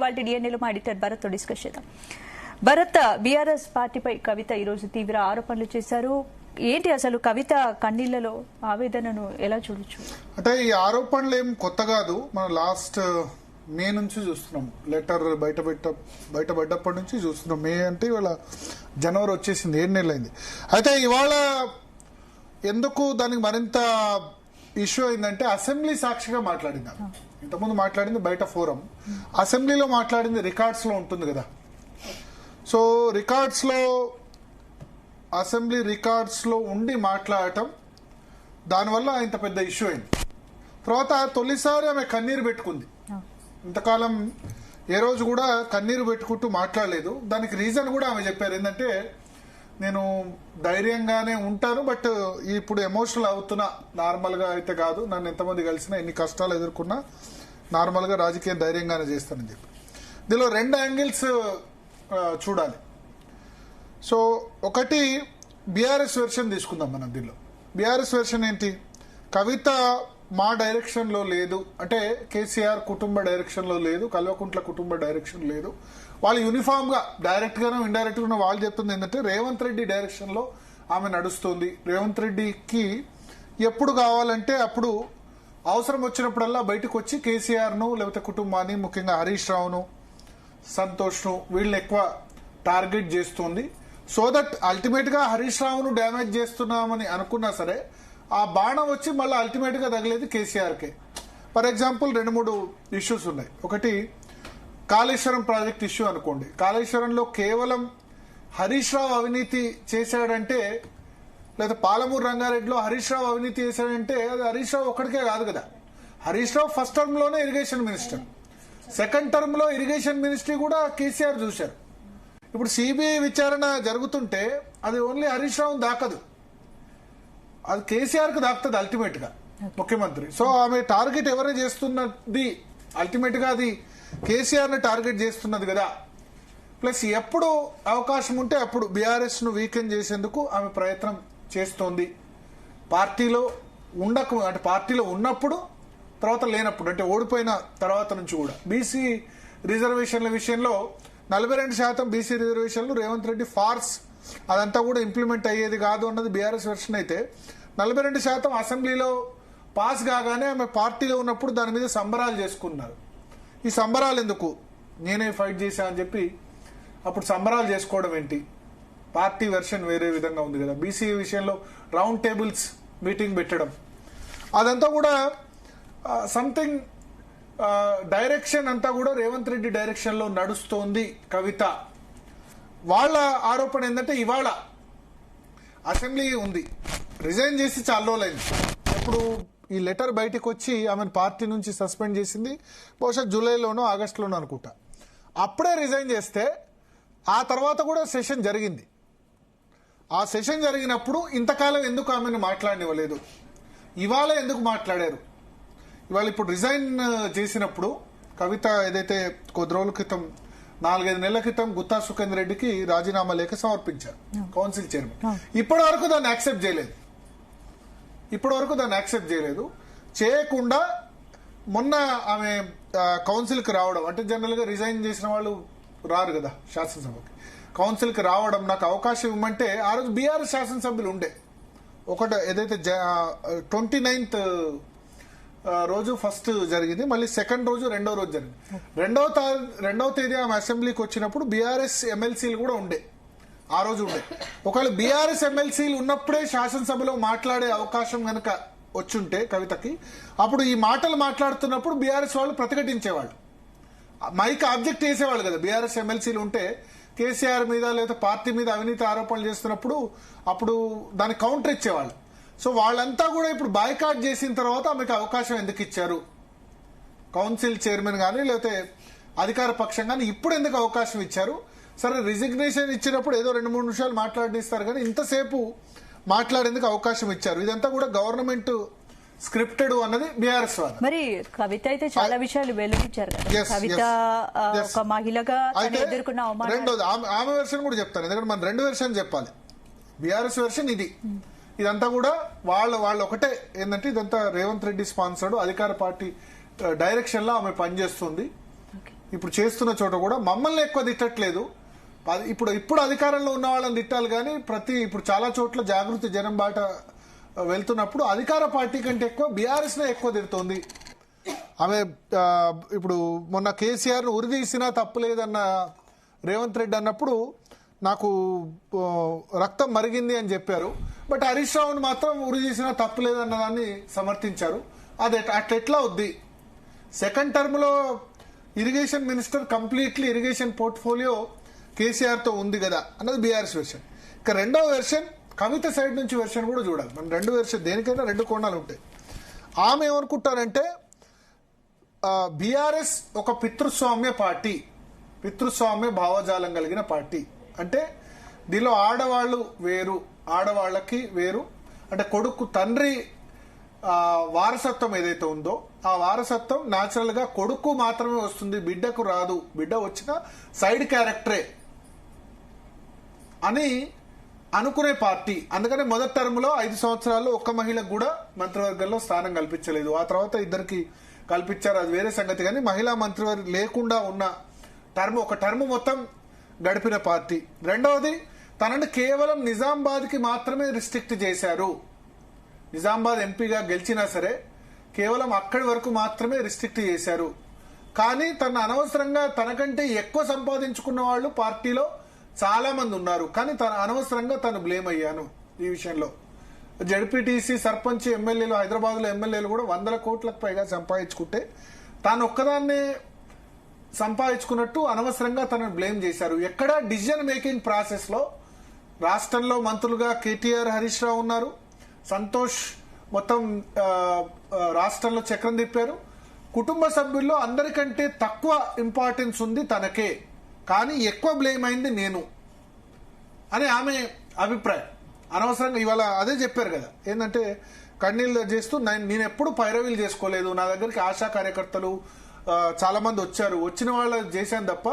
ఇవాళ డిఎన్ఏలో మా ఎడిటర్ భరత్ తో డిస్కస్ చేద్దాం. భరత్, బీఆర్ఎస్ పార్టీపై కవిత ఈరోజు తీవ్ర ఆరోపణలు చేశారు. ఏంటి అసలు కవిత కన్నీళ్లలో ఆవేదనను ఎలా చూడొచ్చు? అంటే ఈ ఆరోపణలు ఏం కొత్త కాదు. మనం లాస్ట్ మే నుంచి చూస్తున్నాం. లెటర్ బయటపడ్డప్పటి నుంచి చూస్తున్నాం. మే అంటే ఇవాళ జనవరి వచ్చేసింది, 7 నెలలైంది. అయితే ఇవాళ ఎందుకు దానికి మరింత ఇష్యూ అయిందంటే అసెంబ్లీ సాక్షిగా మాట్లాడింది. ఇంతకుముందు మాట్లాడింది బయట ఫోరం, అసెంబ్లీలో మాట్లాడింది రికార్డ్స్ లో ఉంటుంది కదా. సో రికార్డ్స్ లో, అసెంబ్లీ రికార్డ్స్ లో ఉండి మాట్లాడటం, దానివల్ల ఇంత పెద్ద ఇష్యూ అయింది. తర్వాత తొలిసారి ఆమె కన్నీరు పెట్టుకుంది. ఇంతకాలం ఏ రోజు కూడా కన్నీరు పెట్టుకుంటూ మాట్లాడలేదు. దానికి రీజన్ కూడా ఆమె చెప్పారు, ఏంటంటే నేను ధైర్యంగానే ఉంటాను, బట్ ఇప్పుడు ఎమోషనల్ అవుతున్నా, నార్మల్గా అయితే కాదు, నన్ను ఎంతమంది కలిసినా ఎన్ని కష్టాలు ఎదుర్కొన్నా నార్మల్గా రాజకీయం ధైర్యంగానే చేస్తానని చెప్పి. దీనిలో 2 యాంగిల్స్ చూడాలి. సో ఒకటి బీఆర్ఎస్ వెర్షన్ తీసుకుందాం మనం. దీనిలో బీఆర్ఎస్ వెర్షన్ ఏంటి? కవిత మా డైరెక్షన్ లో లేదు, అంటే కేసీఆర్ కుటుంబ డైరెక్షన్ లో లేదు, కల్వకుంట్ల కుటుంబ డైరెక్షన్ లేదు. వాళ్ళు యూనిఫామ్ గా డైరెక్ట్ గానో ఇండైరెక్ట్ గానో వాళ్ళు చెప్తుంది ఏంటంటే రేవంత్ రెడ్డి డైరెక్షన్ లో ఆమె నడుస్తుంది. రేవంత్ రెడ్డికి ఎప్పుడు కావాలంటే అప్పుడు అవసరం వచ్చినప్పుడల్లా బయటకు వచ్చి కేసీఆర్ ను లేకపోతే కుటుంబాన్ని, ముఖ్యంగా హరీష్ రావును, సంతోష్ ను, వీళ్ళని ఎక్కువ టార్గెట్ చేస్తుంది. సో దట్ అల్టిమేట్ గా హరీష్ రావును డ్యామేజ్ చేస్తున్నామని అనుకున్నా సరే ఆ బాణం వచ్చి మళ్ళీ అల్టిమేట్ గా తగిలేది కేసీఆర్కే. ఫర్ ఎగ్జాంపుల్ 2-3 ఇష్యూస్ ఉన్నాయి. ఒకటి కాళేశ్వరం ప్రాజెక్ట్ ఇష్యూ అనుకోండి. కాళేశ్వరంలో కేవలం హరీష్ రావు అవినీతి చేశాడంటే, లేదా పాలమూరు రంగారెడ్డిలో హరీష్ రావు అవినీతి చేశాడంటే అది హరీష్ రావు ఒక్కడికే కాదు కదా. హరీష్ రావు ఫస్ట్ టర్మ్ లోనే ఇరిగేషన్ మినిస్టర్, సెకండ్ టర్మ్ లో ఇరిగేషన్ మినిస్ట్రీ కూడా కేసీఆర్ చూశారు. ఇప్పుడు సిబిఐ విచారణ జరుగుతుంటే అది ఓన్లీ హరీష్ రావు దాకదు, అది కేసీఆర్ కు దాకుతుంది అల్టిమేట్ గా, ముఖ్యమంత్రి. సో ఆమె టార్గెట్ ఎవరే చేస్తున్నది, అల్టిమేట్ గా అది కేసీఆర్ ని టార్గెట్ చేస్తున్నది కదా. ప్లస్ ఎప్పుడు అవకాశం ఉంటే అప్పుడు బీఆర్ఎస్ ను వీకెన్ చేసేందుకు ఆమె ప్రయత్నం చేస్తోంది. పార్టీలో అంటే పార్టీలో ఉన్నప్పుడు, తర్వాత లేనప్పుడు, అంటే ఓడిపోయిన తర్వాత నుంచి కూడా. బీసీ రిజర్వేషన్ల విషయంలో 42% బీసీ రిజర్వేషన్లు రేవంత్ రెడ్డి ఫార్స్, అదంతా కూడా ఇంప్లిమెంట్ అయ్యేది కాదు అన్నది బీఆర్ఎస్ వెర్షన్ అయితే, 42% అసెంబ్లీలో పాస్ కాగానే ఆమె పార్టీలో ఉన్నప్పుడు దాని మీద సంబరాలు చేసుకున్నారు. ఈ సంబరాలు ఎందుకు, నేనే ఫైట్ చేశా అని చెప్పి అప్పుడు సంబరాలు చేసుకోవడం ఏంటి? పార్టీ వెర్షన్ వేరే విధంగా ఉంది కదా. బీసీ విషయంలో రౌండ్ టేబుల్స్ మీటింగ్ పెట్టడం, అదంతా కూడా సంథింగ్ డైరెక్షన్ అంతా కూడా రేవంత్ రెడ్డి డైరెక్షన్ లో నడుస్తోంది కవిత. వాళ్ళ ఆరోపణ ఏంటంటే ఇవాళ అసెంబ్లీ ఉంది, రిజైన్ చేసి చాలా రోజులైంది. ఇప్పుడు ఈ లెటర్ బయటకు వచ్చి ఆమెను పార్టీ నుంచి సస్పెండ్ చేసింది బహుశా జూలైలోనో ఆగస్టులోనో అనుకుంటా. అప్పుడే రిజైన్ చేస్తే ఆ తర్వాత కూడా సెషన్ జరిగింది. ఆ సెషన్ జరిగినప్పుడు ఇంతకాలం ఎందుకు ఆమెను మాట్లాడనివ్వలేదు, ఇవాళ ఎందుకు మాట్లాడారు? ఇవాళ ఇప్పుడు రిజైన్ చేసినప్పుడు కవిత ఏదైతే కొద్ది రోజుల క్రితం 4-5 నెలల క్రితం గుత్తా సుఖేందర్ రెడ్డికి రాజీనామా లేఖ సమర్పించారు కౌన్సిల్ చైర్మన్. ఇప్పటి వరకు దాన్ని యాక్సెప్ట్ చేయలేదు. చేయకుండా మొన్న ఆమె కౌన్సిల్ కి రావడం, అంటే జనరల్ గా రిజైన్ చేసిన వాళ్ళు రారు కదా శాసనసభకి, కౌన్సిల్ కి రావడం, నాకు అవకాశం ఇవ్వమంటే ఆ రోజు బీఆర్ఎస్ శాసనసభ్యులు ఉండే. ఒకటి ఏదైతే 29th రోజు ఫస్ట్ జరిగింది, మళ్ళీ సెకండ్ రోజు రెండో రోజు జరిగింది. రెండవ తేదీ ఆమె అసెంబ్లీకి వచ్చినప్పుడు బీఆర్ఎస్ ఎమ్మెల్సీలు కూడా ఉండే, ఆ రోజు ఉండే. ఒకవేళ బీఆర్ఎస్ ఎమ్మెల్సీలు ఉన్నప్పుడే శాసనసభలో మాట్లాడే అవకాశం గనక వచ్చుంటే కవితకి, అప్పుడు ఈ మాటలు మాట్లాడుతున్నప్పుడు బీఆర్ఎస్ వాళ్ళు ప్రతిఘటించేవాళ్ళు, మైక్ ఆబ్జెక్ట్ చేసేవాళ్ళు కదా. బీఆర్ఎస్ ఎమ్మెల్సీలు ఉంటే కేసీఆర్ మీద లేదా పార్టీ మీద అవినీతి ఆరోపణలు చేస్తున్నప్పుడు అప్పుడు దానికి కౌంటర్ ఇచ్చేవాళ్ళు. సో వాళ్ళంతా కూడా ఇప్పుడు బాయ్కాట్ చేసిన తర్వాత ఆమెకు అవకాశం ఎందుకు ఇచ్చారు? కౌన్సిల్ చైర్మన్ గానీ లేకపోతే అధికార పక్షం కానీ ఇప్పుడు ఎందుకు అవకాశం ఇచ్చారు? సరే రిజిగ్నేషన్ ఇచ్చినప్పుడు ఏదో 2-3 నిమిషాలు మాట్లాడిస్తారు కానీ ఇంతసేపు మాట్లాడేందుకు అవకాశం ఇచ్చారు. ఇదంతా కూడా గవర్నమెంట్ స్క్రిప్టెడ్ అన్నది బీఆర్ఎస్ వాళ్ళు. మరి కవిత అయితే చాలా విషయాలు వెల్లడించారు కదా. కవిత ఒక మహిళగా ఎదుర్కొన్న అవమానం. రెండోది ఆమె వెర్షన్ కూడా చెప్తాను, ఎందుకంటే మనం 2 వెర్షన్ చెప్పాలి. బీఆర్ఎస్ వెర్షన్ ఇది, ఇదంతా కూడా వాళ్ళు ఒకటే ఏంటంటే ఇదంతా రేవంత్ రెడ్డి స్పాన్సర్డ్ అధికార పార్టీ డైరెక్షన్ లో ఆమె పనిచేస్తుంది. ఇప్పుడు చేస్తున్న చోట కూడా మమ్మల్ని ఎక్కువ తిట్టట్లేదు. ఇప్పుడు అధికారంలో ఉన్న వాళ్ళని తిట్టాలి కానీ ఇప్పుడు చాలా చోట్ల జాగృతి జనం బాట వెళ్తున్నప్పుడు అధికార పార్టీ కంటే ఎక్కువ బీఆర్ఎస్నే ఎక్కువ తిడుతోంది. ఆమె ఇప్పుడు మొన్న కేసీఆర్ను ఉరిదీసినా తప్పులేదన్న రేవంత్ రెడ్డి అన్నప్పుడు నాకు రక్తం మరిగింది అని చెప్పారు. బట్ హరీష్ రావును మాత్రం ఉరిదీసినా తప్పులేదన్న దాన్ని సమర్థించారు. అది అట్లెట్లా వద్ది? సెకండ్ టర్మ్లో irrigation minister completely irrigation portfolio కేసీఆర్తో ఉంది కదా అన్నది బీఆర్ఎస్ వెర్షన్. ఇక రెండవ వెర్షన్ కవిత సైడ్ నుంచి వెర్షన్ కూడా చూడాలి. మనం రెండు వెర్షన్ దేనికైనా రెండు కోణాలు ఉంటాయి. ఆమె ఏమనుకుంటారంటే బీఆర్ఎస్ ఒక పితృస్వామ్య పార్టీ, పితృస్వామ్య భావజాలం కలిగిన పార్టీ. అంటే దీనిలో ఆడవాళ్ళు వేరు, ఆడవాళ్ళకి వేరు. అంటే కొడుకు తండ్రి వారసత్వం ఏదైతే ఉందో ఆ వారసత్వం న్యాచురల్ గా కొడుకు మాత్రమే వస్తుంది, బిడ్డకు రాదు. బిడ్డ వచ్చిన సైడ్ క్యారెక్టరే అని అనుకునే పార్టీ. అందుకనే మొదటి టర్మ్ లో 5 సంవత్సరాల్లో ఒక్క మహిళకు కూడా మంత్రివర్గంలో స్థానం కల్పించలేదు. ఆ తర్వాత ఇద్దరికి కల్పించారు, అది వేరే సంగతి. కానీ మహిళా మంత్రివర్గం లేకుండా ఉన్న ఒక టర్మ్ మొత్తం గడిపిన పార్టీ. రెండవది, తనని కేవలం నిజామాబాద్కి మాత్రమే రిస్ట్రిక్ట్ చేశారు. నిజామాబాద్ ఎంపీగా గెలిచినా సరే కేవలం అక్కడి వరకు మాత్రమే రిస్ట్రిక్ట్ చేశారు. కానీ తన అనవసరంగా తనకంటే ఎక్కువ సంపాదించుకున్న వాళ్ళు పార్టీలో చాలా మంది ఉన్నారు. కానీ అనవసరంగా తను బ్లేమ్ అయ్యాను ఈ విషయంలో. జడ్పీటీసీ, సర్పంచ్, ఎమ్మెల్యేలు, హైదరాబాద్ లో ఎమ్మెల్యేలు కూడా 100 కోట్లకు పైగా సంపాదించుకుంటే తాను ఒక్కదాన్నే సంపాదించుకున్నట్టు అనవసరంగా తనను బ్లేమ్ చేశారు. ఎక్కడ డిసిజన్ మేకింగ్ ప్రాసెస్ లో రాష్ట్రంలో మంత్రులుగా కేటీఆర్, హరీష్ రావు ఉన్నారు. సంతోష్ మొత్తం రాష్ట్రంలో చక్రం తిప్పారు. కుటుంబ సభ్యుల్లో అందరికంటే తక్కువ ఇంపార్టెన్స్ ఉంది తనకే, కానీ ఎక్కువ బ్లేమ్ అయింది నేను అని ఆమె అభిప్రాయం. అనవసరంగా ఇవాళ అదే చెప్పారు కదా, ఏంటంటే కన్నీళ్ళు చేస్తూ నేను ఎప్పుడు పైరవీలు చేసుకోలేదు, నా దగ్గరికి ఆశా కార్యకర్తలు చాలా మంది వచ్చారు, వచ్చిన వాళ్ళు చేశాను తప్ప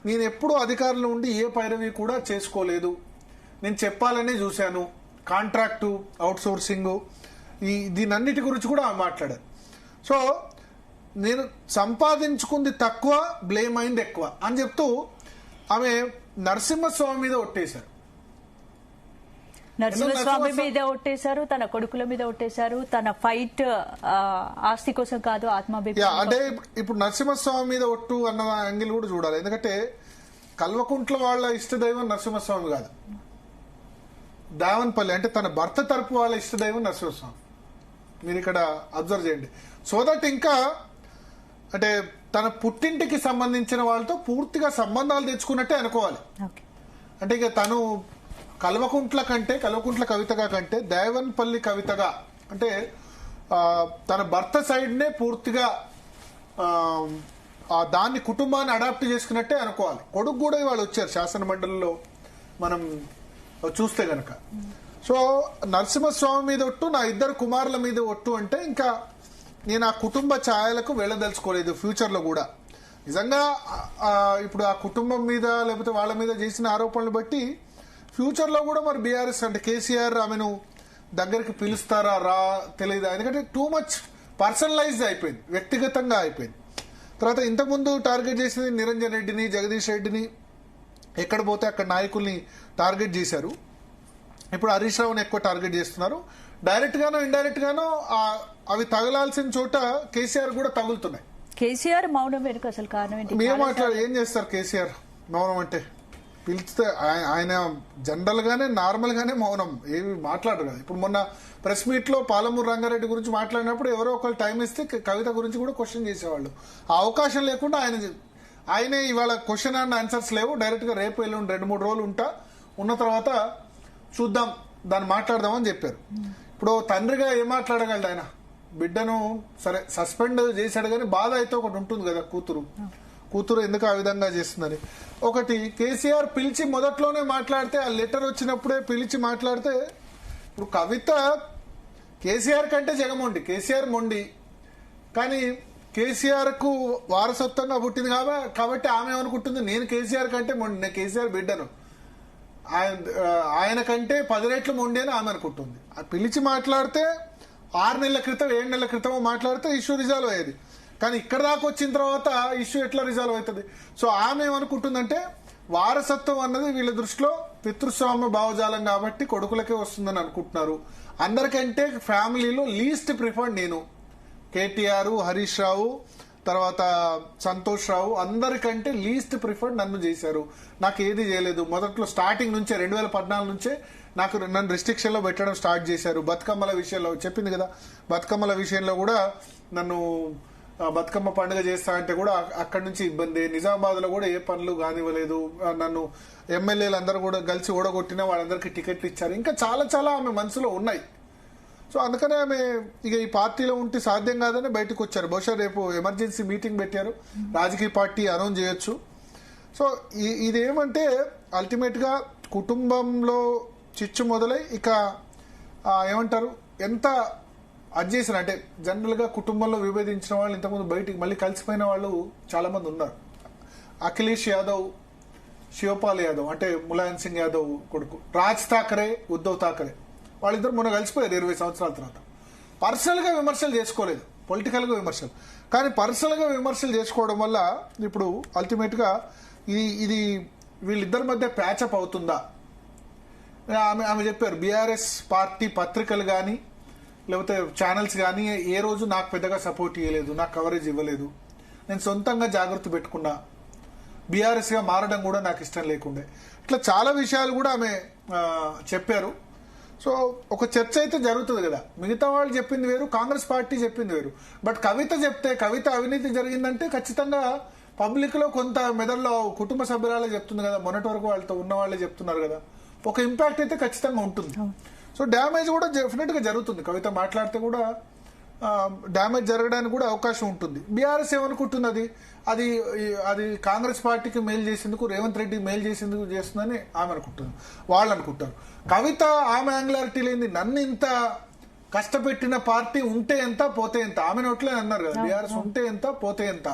నేను ఎప్పుడు అధికారంలో ఉండి ఏ పైరవి కూడా చేసుకోలేదు, నేను చెప్పాలనే చూశాను, కాంట్రాక్టు, అవుట్ సోర్సింగ్, దీనన్నిటి గురించి కూడా మాట్లాడారు. సో నేను సంపాదించుకుంది తక్కువ, బ్లేమ్ అయింది ఎక్కువ అని చెప్తూ ఆమె నరసింహస్వామి మీద ఒట్టేశారు. నరసింహస్వామి మీద ఒట్టేశారు, తన కొడుకుల మీద ఒట్టేశారు. తన ఫైట్ ఆస్తి కోసం కాదు, ఆత్మాభిప్రాయం. అంటే ఇప్పుడు నరసింహస్వామి మీద ఒట్టు అన్న యాంగిల్ కూడా చూడాలి. ఎందుకంటే కల్వకుంట్ల వాళ్ళ ఇష్టదైవం నరసింహస్వామి కాదు, దావన్పల్లి అంటే తన భర్త తరపు వాళ్ళ ఇష్టదైవం నరసింహస్వామి. మీరు ఇక్కడ అబ్జర్వ్ చేయండి. సో దట్ ఇంకా అంటే తన పుట్టింటికి సంబంధించిన వాళ్ళతో పూర్తిగా సంబంధాలు తెచ్చుకున్నట్టే అనుకోవాలి. అంటే ఇక తను కల్వకుంట్ల కవితగా కంటే దేవన్పల్లి కవితగా, అంటే తన భర్త సైడ్ నే పూర్తిగా దాన్ని కుటుంబాన్ని అడాప్ట్ చేసుకున్నట్టే అనుకోవాలి. కొడుకు కూడా వాళ్ళు వచ్చారు శాసన మండలిలో మనం చూస్తే గనక. సో నరసింహస్వామి మీద ఒట్టు, నా 2 కుమారుల మీద ఒట్టు అంటే ఇంకా నేను ఆ కుటుంబ ఛాయలకు వెళ్ళదలుచుకోలేదు ఫ్యూచర్ లో కూడా. నిజంగా ఇప్పుడు ఆ కుటుంబం మీద లేకపోతే వాళ్ళ మీద చేసిన ఆరోపణలు బట్టి ఫ్యూచర్ లో కూడా మరి బీఆర్ఎస్ అంటే కేసీఆర్ ఆమెను దగ్గరికి పిలుస్తారా తెలియదు. ఎందుకంటే టూ మచ్ పర్సనలైజ్ అయిపోయింది, వ్యక్తిగతంగా అయిపోయింది. తర్వాత ఇంతకుముందు టార్గెట్ చేసింది నిరంజన్ రెడ్డిని, జగదీష్ రెడ్డిని, ఎక్కడ పోతే అక్కడ నాయకుల్ని టార్గెట్ చేశారు. ఇప్పుడు హరీష్ రావుని ఎక్కువ టార్గెట్ చేస్తున్నారు. డైరెక్ట్ గానో ఇండైరెక్ట్ గానో అవి తగలాల్సిన చోట కేసీఆర్ కూడా తగులుతున్నాయి. కేసీఆర్ మౌనం వెనుక అసలు కారణం ఏంటి? మేము మాట్లాడు ఏం చేస్తారు కేసీఆర్ మౌనం అంటే? పిలిస్తే ఆయన జనరల్ గానే నార్మల్ గానే మౌనం, ఏమి మాట్లాడరు కదా. ఇప్పుడు మొన్న ప్రెస్ మీట్ లో పాలమూరు రంగారెడ్డి గురించి మాట్లాడినప్పుడు ఎవరో ఒకరు టైం ఇస్తే కవిత గురించి కూడా క్వశ్చన్ చేసేవాళ్ళు. ఆ అవకాశం లేకుండా ఆయనే ఇవాళ క్వశ్చన్ అండ్ ఆన్సర్స్ లేవు, డైరెక్ట్ గా రేపు ఎల్లుండి 2-3 రోజులు ఉన్న తర్వాత చూద్దాం, దాన్ని మాట్లాడదామని చెప్పారు. ఇప్పుడు తండ్రిగా ఏం మాట్లాడగలడు ఆయన? బిడ్డను సరే సస్పెండ్ చేశాడు కానీ బాధ అయితే ఒకటి ఉంటుంది కదా, కూతురు ఎందుకు ఆ విధంగా చేస్తుందని. ఒకటి కేసీఆర్ పిలిచి మొదట్లోనే మాట్లాడితే, ఆ లెటర్ వచ్చినప్పుడే పిలిచి మాట్లాడితే, ఇప్పుడు కవిత కేసీఆర్ కంటే జగమొండి, కేసీఆర్ మొండి, కానీ కేసీఆర్ కు వారసత్వంగా పుట్టింది కాబట్టి ఆమె ఏమనుకుంటుంది, నేను కేసీఆర్ కంటే మొండి, నేను కేసీఆర్ బిడ్డను, ఆయన కంటే 10 రెట్లు మొండి అని ఆమె అనుకుంటుంది. పిలిచి మాట్లాడితే 6 నెలల క్రితం 7 నెలల క్రితం మాట్లాడితే ఇష్యూ రిజాల్వ్ అయ్యేది. కానీ ఇక్కడ దాకా వచ్చిన తర్వాత ఇష్యూ ఎట్లా రిజాల్వ్ అవుతుంది? సో ఆమె ఏమనుకుంటుందంటే వారసత్వం అన్నది వీళ్ళ దృష్టిలో పితృస్వామ్య భావజాలం కాబట్టి కొడుకులకే వస్తుందని అనుకుంటున్నారు. అందరికంటే ఫ్యామిలీలో లీస్ట్ ప్రిఫర్డ్ నేను, కేటీఆర్, హరీష్ రావు, తర్వాత సంతోష్ రావు, అందరికంటే లీస్ట్ ప్రిఫర్డ్ నన్ను చేశారు. నాకు ఏది చేయలేదు. మొదట్లో స్టార్టింగ్ నుంచే 2014 నుంచే నన్ను రిస్ట్రిక్షన్ లో పెట్టడం స్టార్ట్ చేశారు. బతుకమ్మల విషయంలో చెప్పింది కదా, బతుకమ్మల విషయంలో కూడా నన్ను బతుకమ్మ పండుగ చేస్తా అంటే కూడా అక్కడి నుంచి ఇబ్బంది. నిజామాబాద్ లో కూడా ఏ పనులు కానివ్వలేదు. నన్ను ఎమ్మెల్యేలు అందరూ కూడా కలిసి ఓడగొట్టినా వాళ్ళందరికీ టికెట్లు ఇచ్చారు. ఇంకా చాలా చాలా ఆమె మనసులో ఉన్నాయి. సో అందుకనే ఆమె ఇక ఈ పార్టీలో ఉంటే సాధ్యం కాదని బయటకు వచ్చారు. బహుశా రేపు ఎమర్జెన్సీ మీటింగ్ పెట్టారు, రాజకీయ పార్టీ అనౌన్స్ చేయొచ్చు. సో ఇదేమంటే అల్టిమేట్ గా కుటుంబంలో చిచ్చు మొదలై ఇక ఏమంటారు ఎంత అది చేసిన అంటే జనరల్ గా కుటుంబంలో విభేదించిన వాళ్ళు ఇంతకుముందు బయటికి మళ్ళీ కలిసిపోయిన వాళ్ళు చాలా మంది ఉన్నారు. అఖిలేష్ యాదవ్, శివపాల్ యాదవ్ అంటే ములాయం సింగ్ యాదవ్ కొడుకు, రాజ్ ఠాకరే, ఉద్ధవ్ ఠాకరే, వాళ్ళిద్దరు మొన్న కలిసిపోయారు 20 సంవత్సరాల తర్వాత. పర్సనల్ గా విమర్శలు చేసుకోలేదు, పొలిటికల్ గా విమర్శలు. కానీ పర్సనల్ గా విమర్శలు చేసుకోవడం వల్ల ఇప్పుడు అల్టిమేట్ గా ఇది వీళ్ళిద్దరి మధ్య ప్యాచప్ అవుతుందా? ఆమె చెప్పారు బీఆర్ఎస్ పార్టీ పత్రికలు కానీ లేకపోతే ఛానల్స్ కానీ ఏ రోజు నాకు పెద్దగా సపోర్ట్ ఇవ్వలేదు, నాకు కవరేజ్ ఇవ్వలేదు, నేను సొంతంగా జాగ్రత్త పెట్టుకున్నా, బీఆర్ఎస్ గా మారడం కూడా నాకు ఇష్టం లేకుండే, ఇట్లా చాలా విషయాలు కూడా ఆమె చెప్పారు. సో ఒక చర్చ అయితే జరుగుతుంది కదా. మిగతా వాళ్ళు చెప్పింది వేరు, కాంగ్రెస్ పార్టీ చెప్పింది వేరు. బట్ కవిత చెప్తే కవిత అవినీతి జరిగిందంటే ఖచ్చితంగా పబ్లిక్ లో కొంత మెదడులో కుటుంబ సభ్యురాలే చెప్తుంది కదా, మొన్నటి వరకు వాళ్ళతో ఉన్న వాళ్ళే చెప్తున్నారు కదా, ఒక ఇంపాక్ట్ అయితే ఖచ్చితంగా ఉంటుంది. సో డ్యామేజ్ కూడా డెఫినెట్ గా జరుగుతుంది. కవిత మాట్లాడితే కూడా డ్యామేజ్ జరగడానికి కూడా అవకాశం ఉంటుంది. బీఆర్ఎస్ ఏమనుకుంటుంది, అది అది కాంగ్రెస్ పార్టీకి మేలు చేసేందుకు, రేవంత్ రెడ్డి మేలు చేసేందుకు చేస్తుందని ఆమె అనుకుంటుంది, వాళ్ళు అనుకుంటారు. కవిత ఆమె యాంగులారిటీ లేని నన్ను ఇంత కష్టపెట్టిన పార్టీ ఉంటే ఎంత పోతే ఎంత, ఆమె నోట్లే అన్నారు కదా, బీఆర్ఎస్ ఉంటే ఎంత పోతే ఎంత,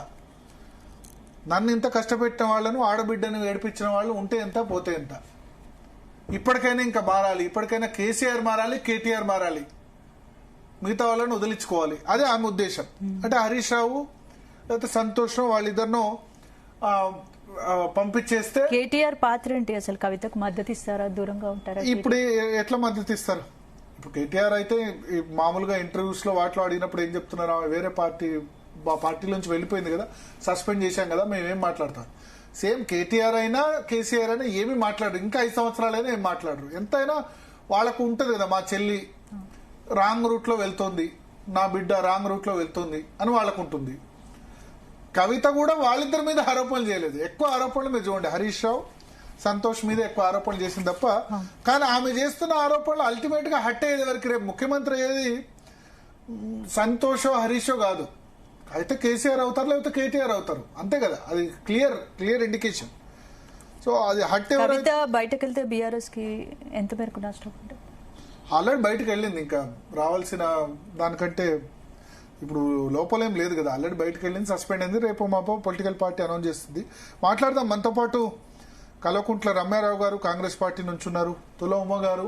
నన్ను ఇంత కష్టపెట్టిన వాళ్ళను, ఆడబిడ్డను ఏడిపించిన వాళ్ళు ఉంటే ఎంత పోతే ఎంత, ఇప్పటికైనా ఇంకా మారాలి, ఇప్పటికైనా కేసీఆర్ మారాలి, కేటీఆర్ మారాలి, మిగతా వాళ్ళని వదిలించుకోవాలి, అదే ఆమె ఉద్దేశం. అంటే హరీష్ రావు లేకపోతే సంతోష్ రావు వాళ్ళిద్దరినో పంపించేస్తే కేటీఆర్ పాత్ర ఏంటి అసలు? కవితకు మద్దతు ఇస్తారా, దూరంగా ఉంటారా? ఇప్పుడు ఎట్లా మద్దతు ఇస్తారు? ఇప్పుడు కేటీఆర్ అయితే మామూలుగా ఇంటర్వ్యూస్ లో వాటిలో అడిగినప్పుడు ఏం చెప్తున్నారు, ఆమె వేరే పార్టీ నుంచి వెళ్ళిపోయింది కదా, సస్పెండ్ చేశాం కదా, మేమేం మాట్లాడతాం. సేమ్ కేటీఆర్ అయినా కేసీఆర్ అయినా ఏమి మాట్లాడరు, ఇంకా 5 సంవత్సరాలైనా ఏం మాట్లాడరు. ఎంతైనా వాళ్ళకు ఉంటది కదా, మా చెల్లి రాంగ్ రూట్ లో వెళ్తోంది, నా బిడ్డ రాంగ్ రూట్ లో వెళ్తోంది అని వాళ్ళకు ఉంటుంది. కవిత కూడా వాళ్ళిద్దరి మీద ఆరోపణలు చేయలేదు, ఎక్కువ ఆరోపణలు మీరు చూడండి హరీష్ రావు, సంతోష్ మీద ఎక్కువ ఆరోపణలు చేసింది తప్ప. కానీ ఆమె చేస్తున్న ఆరోపణలు అల్టిమేట్ గా హట్ అయ్యేది వరకు, రేపు ముఖ్యమంత్రి అయ్యేది సంతోషో హరీషో కాదు, అయితే కేసీఆర్ అవుతారు లేకపోతే కేటీఆర్ అవుతారు, అంతే కదా, అది క్లియర్ ఇండికేషన్. సో అది హట్ కవిత బయటకు వెళ్తే బీఆర్ఎస్ కి ఎంత మేరకు నష్టం ఉంటుంది? ఆల్రెడీ బయటకు వెళ్ళింది, ఇంకా రావాల్సిన దానికంటే ఇప్పుడు లోపలేం లేదు కదా, ఆల్రెడీ బయటకు వెళ్ళింది, సస్పెండ్ అయింది. రేపు మాపో పొలిటికల్ పార్టీ అనౌన్స్ చేస్తుంది. మాట్లాడదాం. మనతో పాటు కల్వకుంట్ల రమ్యారావు గారు కాంగ్రెస్ పార్టీ నుంచి ఉన్నారు, తుల ఉమ్మ గారు